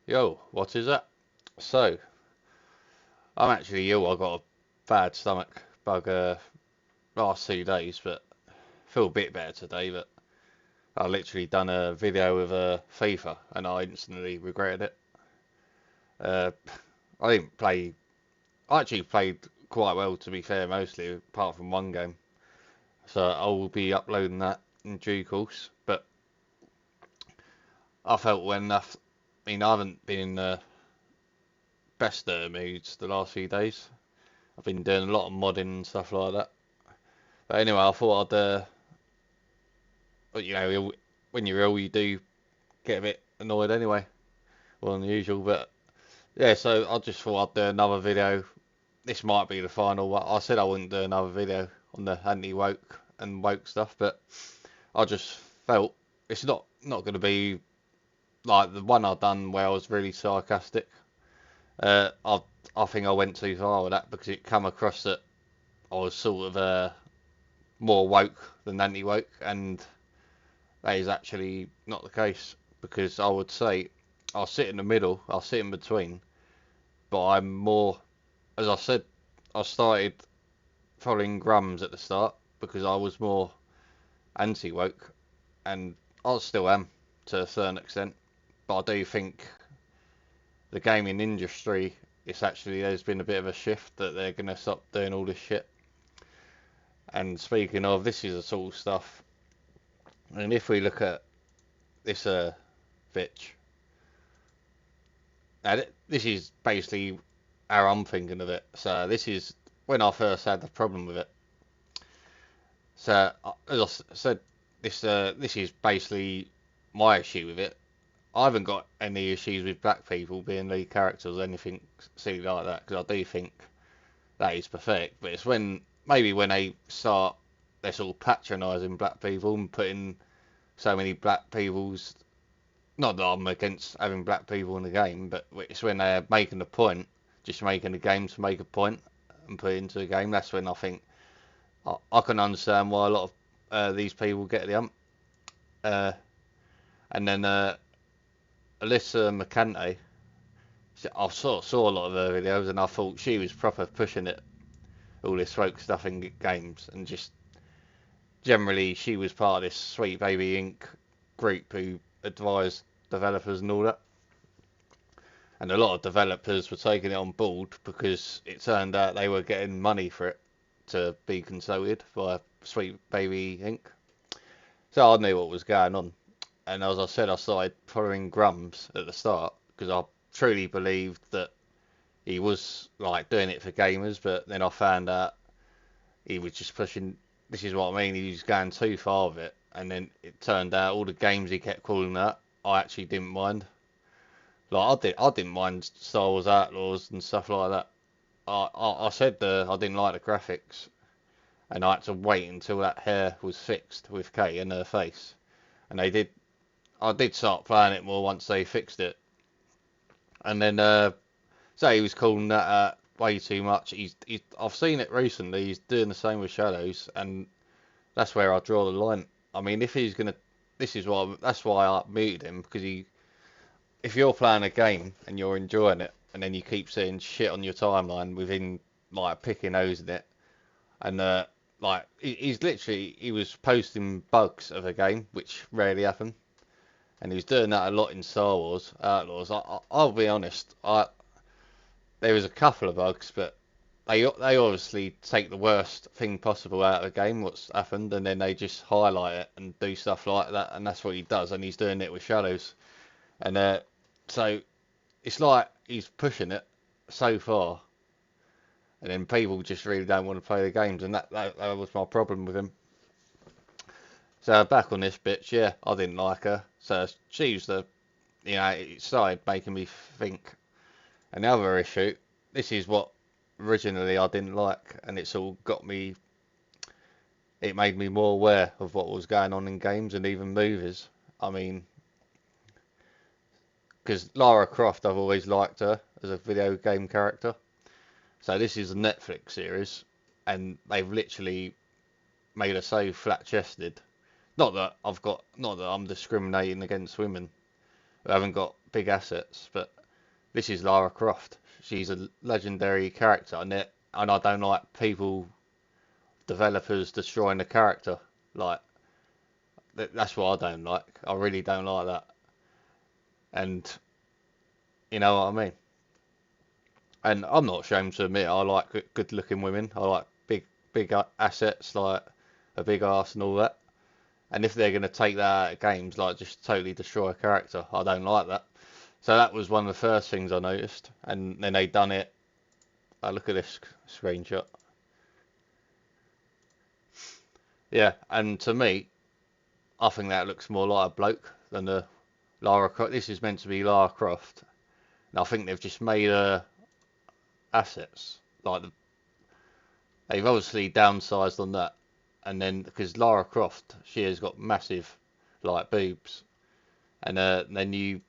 Yo, what is that? So, I'm actually ill. I got a bad stomach bug last 2 days, but feel a bit better today. But I literally done a video with FIFA, and I instantly regretted it. Uh, I didn't play. I actually played quite well, to be fair, mostly apart from one game. So I will be uploading that in due course. But I felt when I haven't been in the best moods the last few days. I've been doing a lot of modding and stuff like that. But anyway, I thought but when you're ill, you do get a bit annoyed anyway, more than usual. But yeah, so I just thought I'd do another video. This might be the final one. I said I wouldn't do another video on the anti-woke and woke stuff, but I just felt it's not going to be like the one I done where I was really sarcastic. Uh, I I think I went too far with that because it come across that I was sort of more woke than anti-woke, and that is actually not the case because I would say I'll sit in the middle, I'll sit in between, but I'm more, as I said, I started following Grums at the start because I was more anti woke, and I still am to a certain extent, but I do think the gaming industry, it's actually, there's been a bit of a shift that they're going to stop doing all this shit. And speaking of, this is the sort of stuff, and if we look at this bitch. Now, this is basically how I'm thinking of it. So this is when I first had the problem with it. So as I said, this is basically my issue with it. I haven't got any issues with black people being lead characters or anything silly like that because I do think that is pathetic. But it's when they start they're sort of patronising black people and putting so many black people's, not that I'm against having black people in the game, but it's when they're making a point, just making a game to make a point and put it into a game. That's when I think I can understand why a lot of these people get the ump. Uh, and then Alyssa McCante, I saw a lot of her videos and I thought she was proper pushing it, all this folk stuff in games, and just generally she was part of this Sweet Baby Inc. group who advised developers and all that. And a lot of developers were taking it on board because it turned out they were getting money for it to be consulted by Sweet Baby Inc. So I knew what was going on. And as I said, I started following Grums at the start because I truly believed that he was like doing it for gamers, but then I found out he was just pushing. This is what I mean. He was going too far with it, and then it turned out all the games he kept calling that I actually didn't mind. Like I didn't mind Star Wars Outlaws and stuff like that. I said I didn't like the graphics, and I had to wait until that hair was fixed with Kate in her face. And they did. I did start playing it more once they fixed it. And then so he was calling that way too much. I've seen it recently. He's doing the same with Shadows, and that's where I draw the line. I mean, if he's gonna, this is why that's why I muted him because if you're playing a game and you're enjoying it, and then you keep seeing shit on your timeline within like picking nose in it, and like he was posting bugs of a game, which rarely happen, and he was doing that a lot in Star Wars Outlaws. I'll be honest, there was a couple of bugs, but they obviously take the worst thing possible out of the game, what's happened, and then they just highlight it and do stuff like that, and that's what he does, and he's doing it with Shadows, and so it's like he's pushing it so far, and then people just really don't want to play the games, and that was my problem with him. So back on this bitch, yeah, I didn't like her. So she was it started making me think. And the other issue, this is what originally I didn't like, and it's all got me. It made me more aware of what was going on in games and even movies. I mean, because Lara Croft, I've always liked her as a video game character. So this is a Netflix series, and they've literally made her so flat-chested. Not that I'm discriminating against women, who haven't got big assets. But this is Lara Croft. She's a legendary character, and I don't like people, developers destroying the character. Like that's what I don't like. I really don't like that. And you know what I mean. And I'm not ashamed to admit I like good-looking women. I like big assets, like a big arse and all that. And if they're going to take that out of games, like just totally destroy a character, I don't like that. So that was one of the first things I noticed. And then they done it. Look at this screenshot. Yeah, and to me, I think that looks more like a bloke than the Lara Croft. This is meant to be Lara Croft. And I think they've just made her assets. Like they've obviously downsized on that. And then because Lara Croft, she has got massive like boobs. And then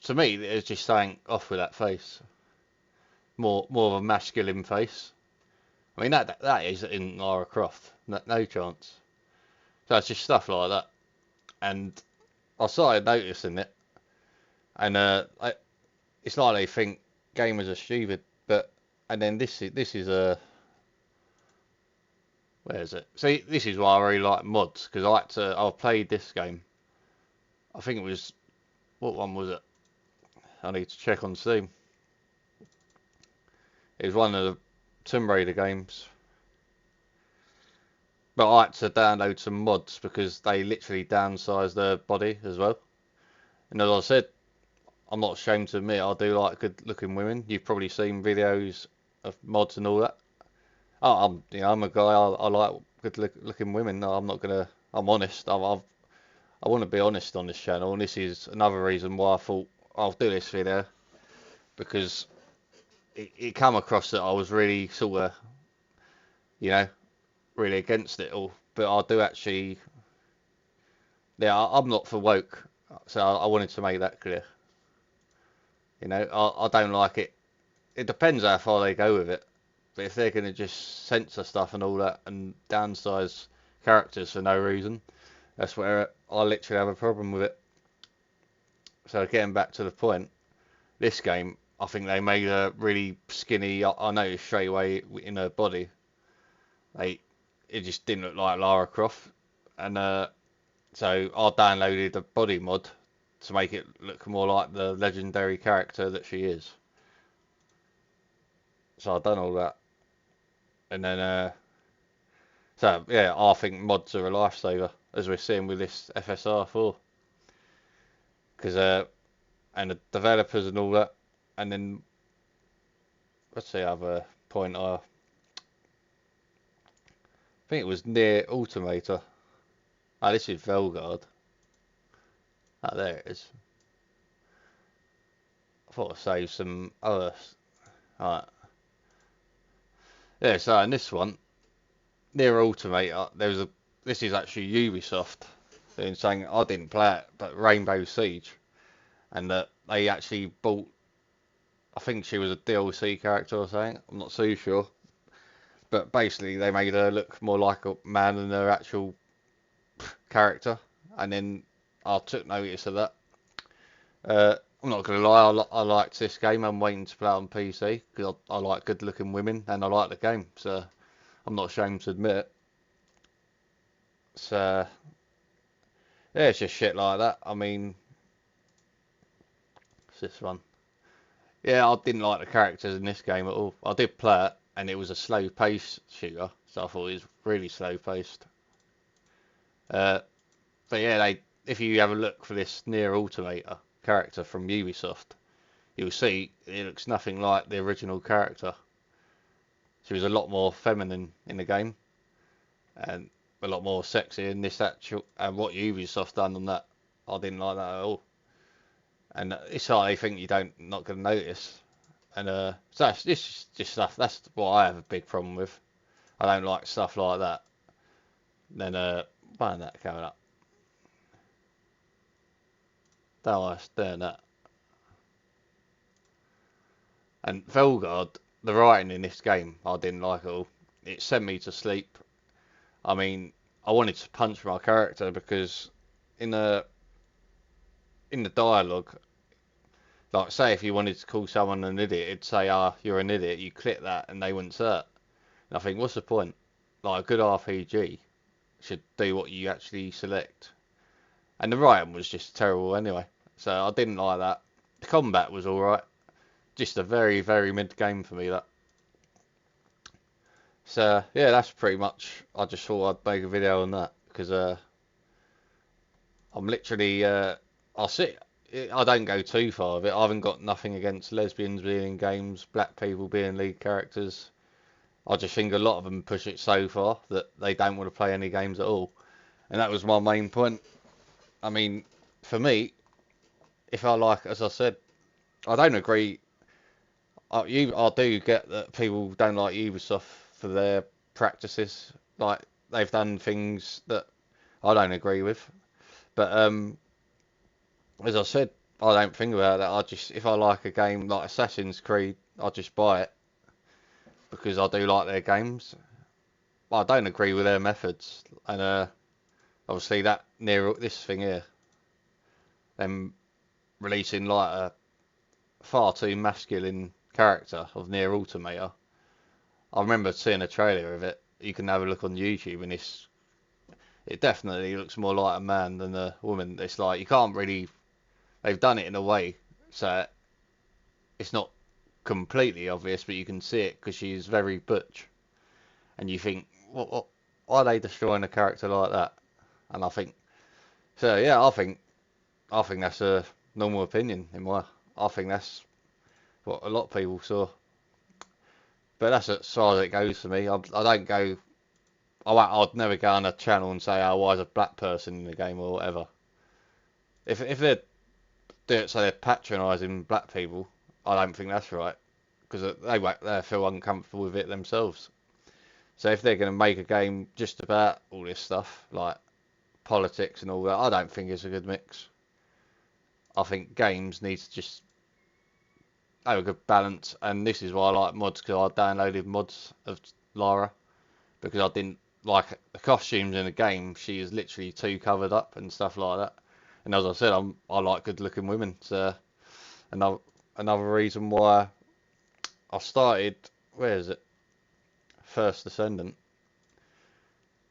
to me, it's just saying off with that face. More of a masculine face. I mean that is in Lara Croft. No chance. So it's just stuff like that. And I started noticing it. And it's like they think gamers are stupid. But and then this is a where is it? See, this is why I really like mods because I've played this game. I think it was what one was it? I need to check on Steam. It was one of the Tomb Raider games. But I had to download some mods because they literally downsized their body as well. And as I said, I'm not ashamed to admit I do like good looking women. You've probably seen videos of mods and all that. Oh, I'm a guy. I like good looking women. No, I'm not gonna. I'm honest. I want to be honest on this channel, and this is another reason why I thought I'll do this video because it come across that I was really sort of, you know, really against it all. But I do actually, yeah, I'm not for woke, so I wanted to make that clear. You know, I don't like it. It depends how far they go with it. But if they're going to just censor stuff and all that and downsize characters for no reason, that's where I literally have a problem with it. So getting back to the point, this game, I think they made her really skinny. I noticed straight away in her body, it just didn't look like Lara Croft. And so I downloaded a body mod to make it look more like the legendary character that she is. So I've done all that. And then, so yeah, I think mods are a lifesaver, as we're seeing with this FSR4. Because, and the developers and all that. And then, what's the other point? I think it was near Automator. Ah, this is Velgard. Ah, there it is. I thought I'd save some other. Alright. Yeah, so in this one, near Automator, there was a. This is actually Ubisoft. They're saying I didn't play it, but Rainbow Siege, and that they actually bought. I think she was a DLC character or something. I'm not so sure, but basically they made her look more like a man than her actual character, and then I took notice of that. I'm not gonna lie, I liked this game. I'm waiting to play it on PC because I like good-looking women and I like the game, so I'm not ashamed to admit it. So yeah, it's just shit like that. I mean, what's this one? Yeah, I didn't like the characters in this game at all. I did play it, and it was a slow-paced shooter, so I thought it was really slow-paced. Uh, but yeah, if you have a look for this Near Automator character from Ubisoft, you'll see it looks nothing like the original character. She was a lot more feminine in the game, and a lot more sexy in this actual. And what Ubisoft done on that, I didn't like that at all. And it's like they think you not going to notice. And so this is just stuff. That's what I have a big problem with. I don't like stuff like that. Then find that coming up. Don't like doing that. And Velgard, the writing in this game, I didn't like at all. It sent me to sleep. I mean, I wanted to punch my character because in a in the dialogue, like say if you wanted to call someone an idiot, it'd say, "Ah, you're an idiot." You click that, and they wouldn't say it. And I think, what's the point? Like a good RPG should do what you actually select. And the writing was just terrible anyway, so I didn't like that. The combat was all right, just a very very mid game for me that. So yeah, that's pretty much. I just thought I'd make a video on that because I'm literally I sit. I don't go too far with it. I haven't got nothing against lesbians being in games, black people being lead characters. I just think a lot of them push it so far that they don't want to play any games at all. And that was my main point. I mean, for me, if I like, as I said, I don't agree. I do get that people don't like Ubisoft for their practices. Like they've done things that I don't agree with. But as I said, I don't think about that. I just if I like a game like Assassin's Creed, I just buy it because I do like their games. I don't agree with their methods, and obviously that near this thing here, them releasing like a far too masculine character of Near Automata. I remember seeing a trailer of it. You can have a look on YouTube, and it definitely looks more like a man than a woman. It's like you can't really. They've done it in a way so it's not completely obvious, but you can see it because she's very butch, and you think, what why are they destroying a character like that? And I think so. Yeah, I think that's a normal opinion in my. I think that's what a lot of people saw. But that's as far as it goes for me. I don't go. I'd never go on a channel and say, "Oh, why is a black person in the game?" or whatever. If they're do it so they're patronising black people, I don't think that's right because they feel uncomfortable with it themselves. So if they're going to make a game just about all this stuff like politics and all that, I don't think it's a good mix. I think games need to just have a good balance, and this is why I like mods because I downloaded mods of Lara because I didn't like the costumes in the game. She is literally too covered up and stuff like that. And as I said, I like good-looking women. So another another reason why I started. Where is it? First Descendant.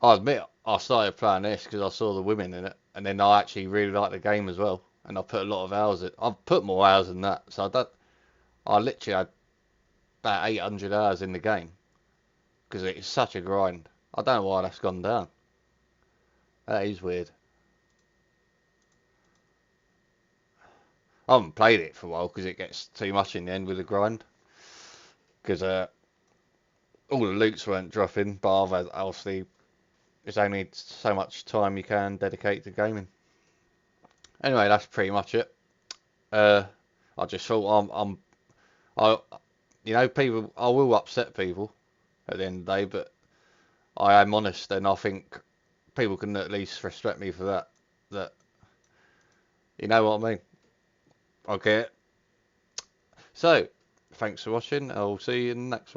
I admit I started playing this because I saw the women in it, and then I actually really liked the game as well. And I put a lot of hours in. I've put more hours than that, so I don't. I literally had about 800 hours in the game because it's such a grind. I don't know why that's gone down. That is weird. I haven't played it for a while because it gets too much in the end with the grind. Because all the loots weren't dropping, but I've had, obviously there's only so much time you can dedicate to gaming. Anyway, that's pretty much it. Uh, I just thought I, people, I will upset people at the end of the day, but I am honest, and I think people can at least respect me for that. That you know what I mean? Okay. So, thanks for watching. I'll see you in the next one.